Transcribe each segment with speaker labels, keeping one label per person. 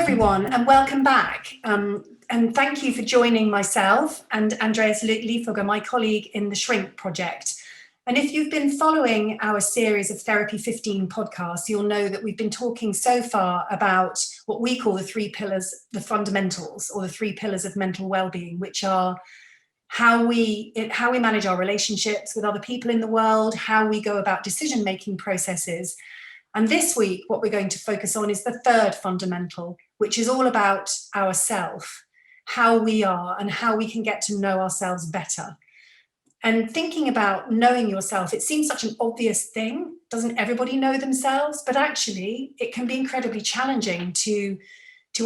Speaker 1: everyone, and welcome back. And thank you for joining myself and Andreas Liefugger, my colleague in the Shrink project. And if you've been following our series of Therapy 15 podcasts, you'll know that we've been talking so far about what we call the three pillars, the fundamentals, or the three pillars of mental well-being, which are how we manage our relationships with other people in the world, how we go about decision-making processes. And this week, what we're going to focus on is the third fundamental, which is all about ourself, how we are and how we can get to know ourselves better. And thinking about knowing yourself, it seems such an obvious thing. Doesn't everybody know themselves? But actually, it can be incredibly challenging to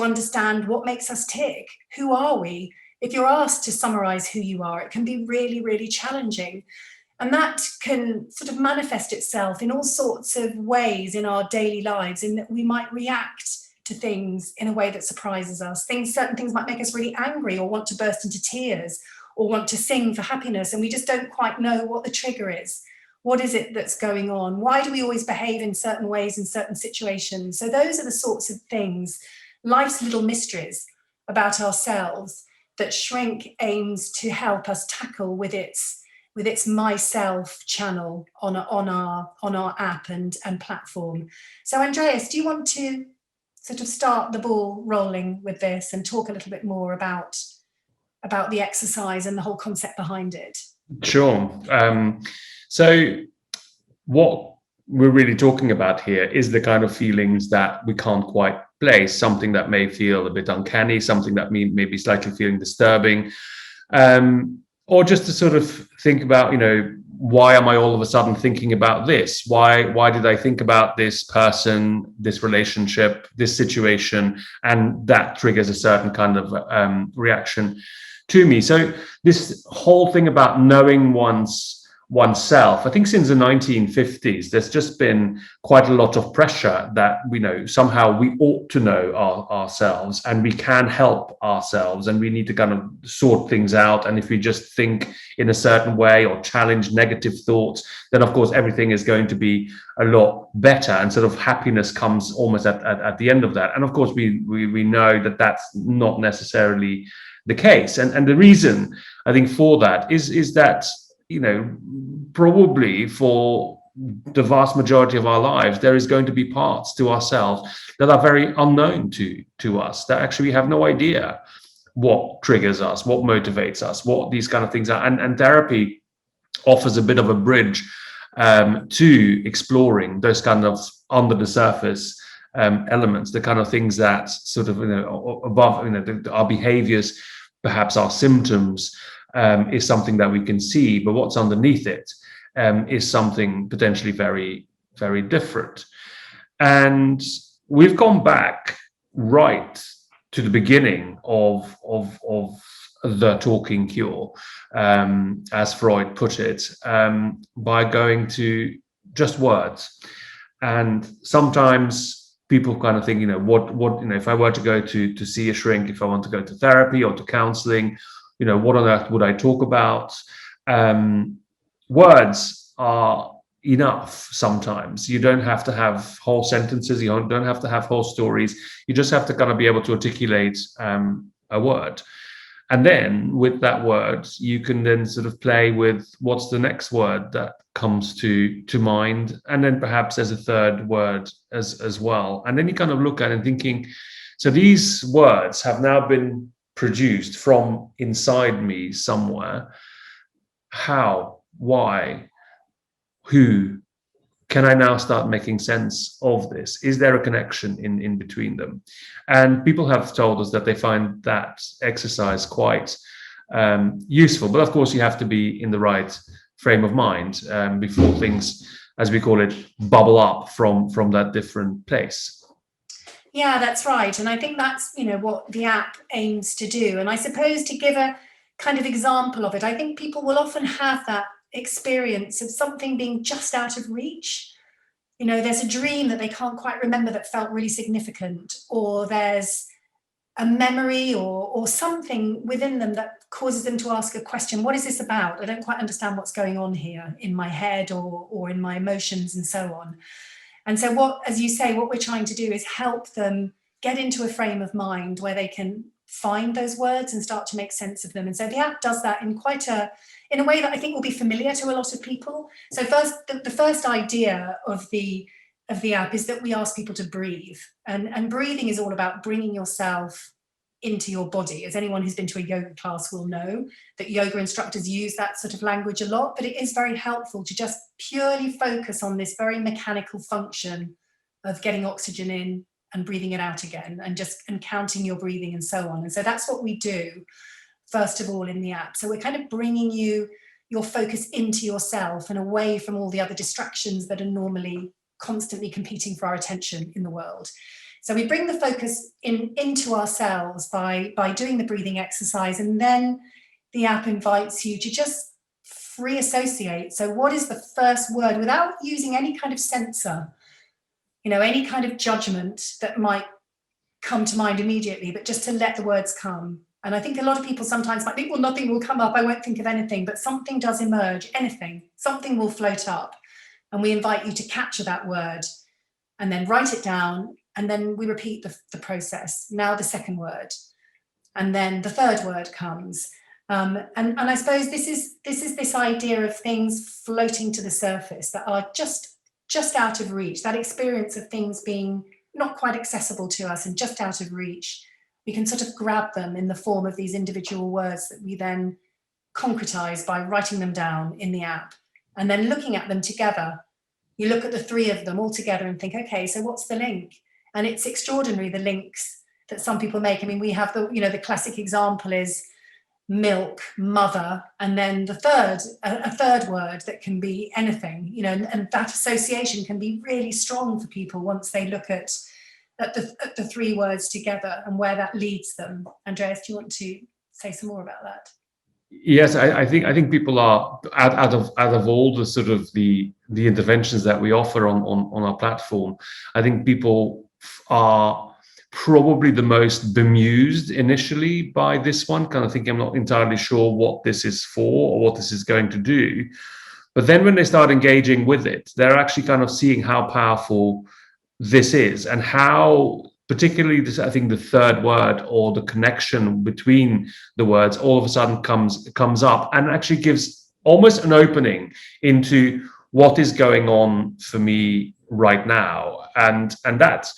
Speaker 1: understand what makes us tick. Who are we? If you're asked to summarize who you are, it can be really, really challenging. And that can sort of manifest itself in all sorts of ways in our daily lives, in that we might react to things in a way that surprises us. Certain things might make us really angry or want to burst into tears or want to sing for happiness, and we just don't quite know what the trigger is. What is it that's going on? Why do we always behave in certain ways in certain situations? So those are the sorts of things, life's little mysteries about ourselves, that Shrink aims to help us tackle with its myself channel on our app and platform. So Andreas, do you want to sort of start the ball rolling with this and talk a little bit more about the exercise and the whole concept behind it?
Speaker 2: Sure. So what we're really talking about here is the kind of feelings that we can't quite place, something that may feel a bit uncanny, something that may be slightly feeling disturbing, or just to sort of think about, why am I all of a sudden thinking about this? Why did I think about this person, this relationship, this situation, and that triggers a certain kind of reaction to me. So this whole thing about knowing oneself, I think since the 1950s, there's just been quite a lot of pressure that somehow we ought to know ourselves and we can help ourselves and we need to kind of sort things out. And if we just think in a certain way or challenge negative thoughts, then of course everything is going to be a lot better, and sort of happiness comes almost at the end of that. And of course we know that that's not necessarily the case. And the reason I think for that is that probably for the vast majority of our lives, there is going to be parts to ourselves that are very unknown to us, that actually we have no idea what triggers us, what motivates us, what these kind of things are. And therapy offers a bit of a bridge to exploring those kind of under the surface elements, the kind of things that sort of above our behaviors, perhaps our symptoms, is something that we can see, but what's underneath it is something potentially very, very different. And we've gone back right to the beginning of the talking cure, as Freud put it, by going to just words. And sometimes people kind of think, what if I were to go to see a shrink, if I want to go to therapy or to counseling, what on earth would I talk about? Words are enough sometimes. You don't have to have whole sentences. You don't have to have whole stories. You just have to kind of be able to articulate a word. And then with that word, you can then sort of play with what's the next word that comes to mind. And then perhaps there's a third word as well. And then you kind of look at it and thinking, so these words have now been produced from inside me somewhere. How? Why? Who? Can I now start making sense of this? Is there a connection in between them? And people have told us that they find that exercise quite useful. But of course, you have to be in the right frame of mind before things, as we call it, bubble up from that different place.
Speaker 1: Yeah, that's right. And I think that's, what the app aims to do. And I suppose to give a kind of example of it, I think people will often have that experience of something being just out of reach. There's a dream that they can't quite remember that felt really significant, or there's a memory or something within them that causes them to ask a question. What is this about? I don't quite understand what's going on here in my head or in my emotions and so on. And so as you say, what we're trying to do is help them get into a frame of mind where they can find those words and start to make sense of them. And so the app does that in in a way that I think will be familiar to a lot of people. So first, the first idea of the app is that we ask people to breathe. And breathing is all about bringing yourself into your body. As anyone who's been to a yoga class will know, that yoga instructors use that sort of language a lot, but it is very helpful to just purely focus on this very mechanical function of getting oxygen in and breathing it out again, and counting your breathing and so on. And so that's what we do first of all in the app. So we're kind of bringing your focus into yourself and away from all the other distractions that are normally constantly competing for our attention in the world. So we bring the focus into ourselves by doing the breathing exercise, and then the app invites you to just free associate. So what is the first word, without using any kind of censor, any kind of judgment that might come to mind immediately, but just to let the words come. And I think a lot of people sometimes might think, well, nothing will come up, I won't think of anything, but something does emerge, something will float up. And we invite you to capture that word and then write it down. And then we repeat the process. Now the second word, and then the third word comes. And I suppose this is this idea of things floating to the surface that are just out of reach, that experience of things being not quite accessible to us and just out of reach. We can sort of grab them in the form of these individual words that we then concretize by writing them down in the app and then looking at them together. You look at the three of them all together and think, okay, so what's the link? And it's extraordinary, the links that some people make. I mean, we have the classic example is milk, mother, and then a third word that can be anything, and that association can be really strong for people once they look at the three words together and where that leads them. Andreas, do you want to say some more about that?
Speaker 2: Yes, I think people are out of all the sort of the interventions that we offer on our platform. I think people are probably the most bemused initially by this one, kind of thinking, I'm not entirely sure what this is for or what this is going to do. But then when they start engaging with it, they're actually kind of seeing how powerful this is and how particularly this, I think the third word or the connection between the words all of a sudden comes up and actually gives almost an opening into what is going on for me right now. And that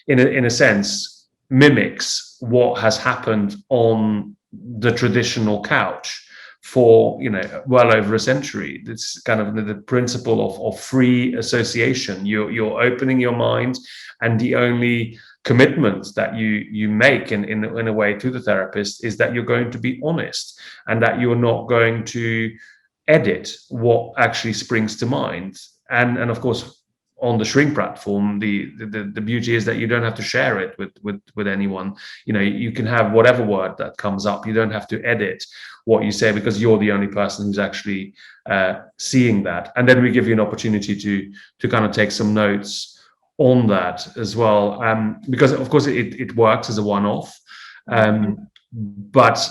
Speaker 2: in a sense mimics what has happened on the traditional couch for well over a century. It's kind of the principle of free association. You're opening your mind, and the only commitment that you make in a way to the therapist is that you're going to be honest and that you're not going to edit what actually springs to mind. And of course, on the Shrink platform, the beauty is that you don't have to share it with anyone. You can have whatever word that comes up. You don't have to edit what you say because you're the only person who's actually seeing that. And then we give you an opportunity to kind of take some notes on that as well, because of course it works as a one-off. But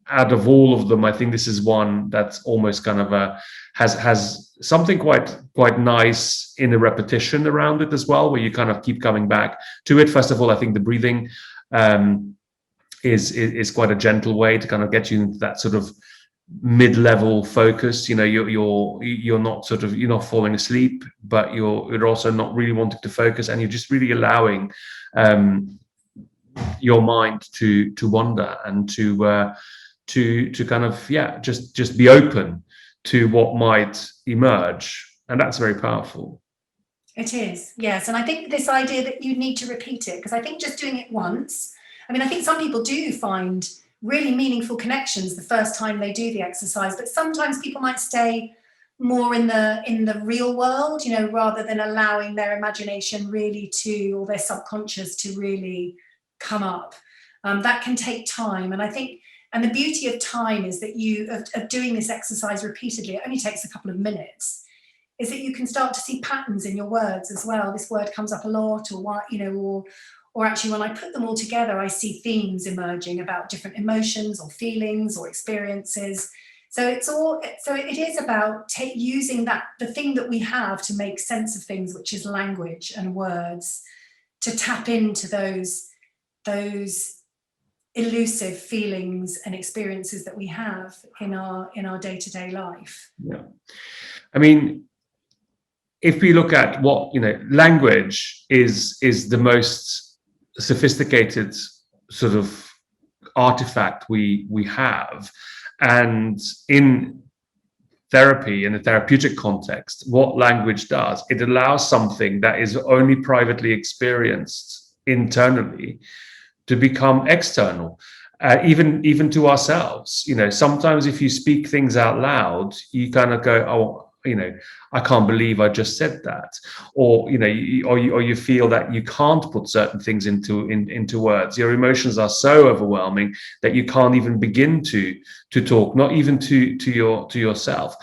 Speaker 2: out of all of them, I think this is one that's almost kind of has something quite nice in the repetition around it as well, where you kind of keep coming back to it. First of all, I think the breathing is quite a gentle way to kind of get you into that sort of mid-level focus. You're not falling asleep, but you're also not really wanting to focus, and you're just really allowing your mind to wander and to kind of just be open to what might emerge. And that's very powerful.
Speaker 1: It is, yes. And I think this idea that you need to repeat it, because I think just doing it once, I think some people do find really meaningful connections the first time they do the exercise, but sometimes people might stay more in the real world, rather than allowing their imagination really or their subconscious to really come up. That can take time. And I think, and the beauty of time is that of doing this exercise repeatedly, it only takes a couple of minutes, is that you can start to see patterns in your words as well. This word comes up a lot, or actually when I put them all together, I see themes emerging about different emotions or feelings or experiences. So it is about using the thing that we have to make sense of things, which is language and words, to tap into those those elusive feelings and experiences that we have in our day-to-day life.
Speaker 2: Yeah. I mean, if we look at what, language is the most sophisticated sort of artifact we have. And in therapy, in a therapeutic context, what language does, it allows something that is only privately experienced internally to become external, even to ourselves. Sometimes if you speak things out loud, you kind of go, oh, I can't believe I just said that, or you feel that you can't put certain things into words. Your emotions are so overwhelming that you can't even begin to talk, not even to yourself.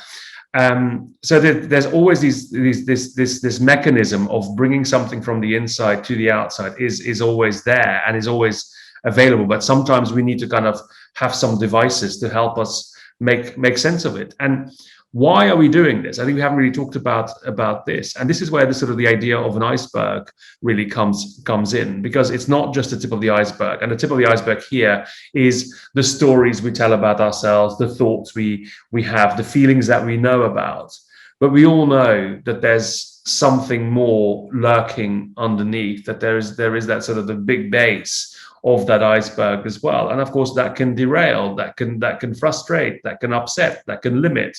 Speaker 2: So there's always this mechanism of bringing something from the inside to the outside is always there and is always available. But sometimes we need to kind of have some devices to help us make sense of it. And why are we doing this? I think we haven't really talked about this, and this is where the idea of an iceberg really comes in, because it's not just the tip of the iceberg. And the tip of the iceberg here is the stories we tell about ourselves, the thoughts we have, the feelings that we know about. But we all know that there's something more lurking underneath, that there is that sort of the big base of that iceberg as well. And of course that can derail, that can frustrate, that can upset, that can limit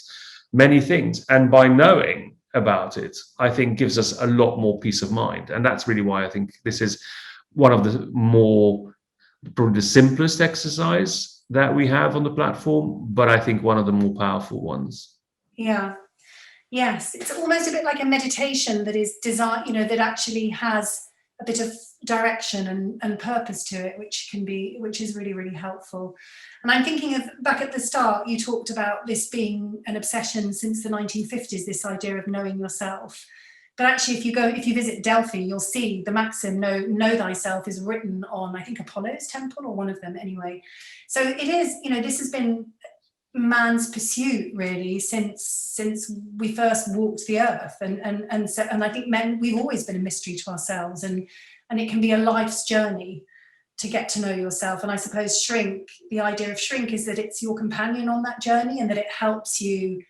Speaker 2: many things. And by knowing about it, I think gives us a lot more peace of mind. And that's really why I think this is one of the probably the simplest exercise that we have on the platform, but I think one of the more powerful ones.
Speaker 1: Yeah. Yes. It's almost a bit like a meditation that is designed, that actually has a bit of direction and purpose to it, which is really, really helpful. And I'm thinking of, back at the start, you talked about this being an obsession since the 1950s, this idea of knowing yourself. But actually, if you visit Delphi, you'll see the maxim, know thyself, is written on, I think, Apollo's temple, or one of them anyway. So it is, this has been man's pursuit really since we first walked the earth, and I think we've always been a mystery to ourselves, and it can be a life's journey to get to know yourself. And I suppose the idea of Shrink is that it's your companion on that journey, and that it helps you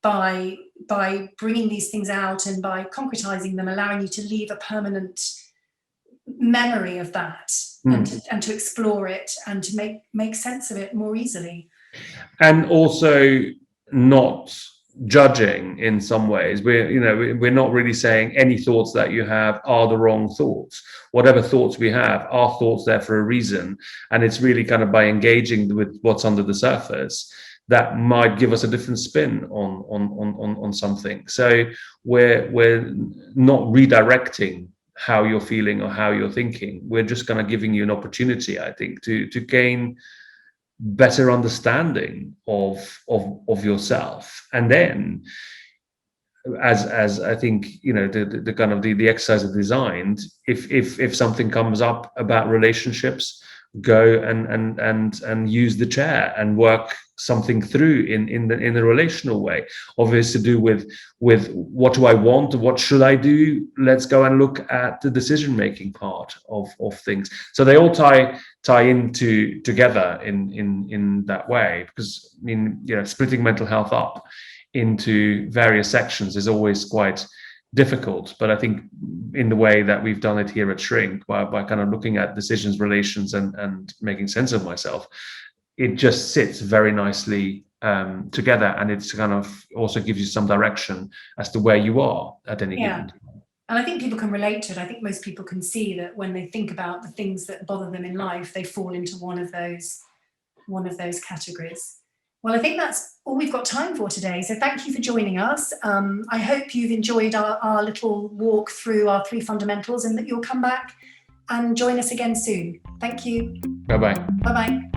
Speaker 1: by bringing these things out and by concretizing them, allowing you to leave a permanent memory of that, and to explore it and to make sense of it more easily.
Speaker 2: And also not judging in some ways. We're not really saying any thoughts that you have are the wrong thoughts. Whatever thoughts we have are thoughts there for a reason. And it's really kind of by engaging with what's under the surface that might give us a different spin on something. So we're not redirecting how you're feeling or how you're thinking. We're just kind of giving you an opportunity, I think, to gain better understanding of yourself. And then as I think the kind of the exercise is designed, if something comes up about relationships, go and use the chair and work something through in the relational way. Obviously, to do with what do I want, what should I do, let's go and look at the decision making part of things. So they all tie into together in that way, because splitting mental health up into various sections is always quite difficult. But I think in the way that we've done it here at Shrink, by kind of looking at decisions, relations, and making sense of myself, it just sits very nicely together, and it's kind of also gives you some direction as to where you are at any given time.
Speaker 1: And I think people can relate to it. I think most people can see that when they think about the things that bother them in life, they fall into one of those categories. Well, I think that's all we've got time for today. So thank you for joining us. I hope you've enjoyed our little walk through our 3 fundamentals, and that you'll come back and join us again soon. Thank you.
Speaker 2: Bye-bye.
Speaker 1: Bye-bye.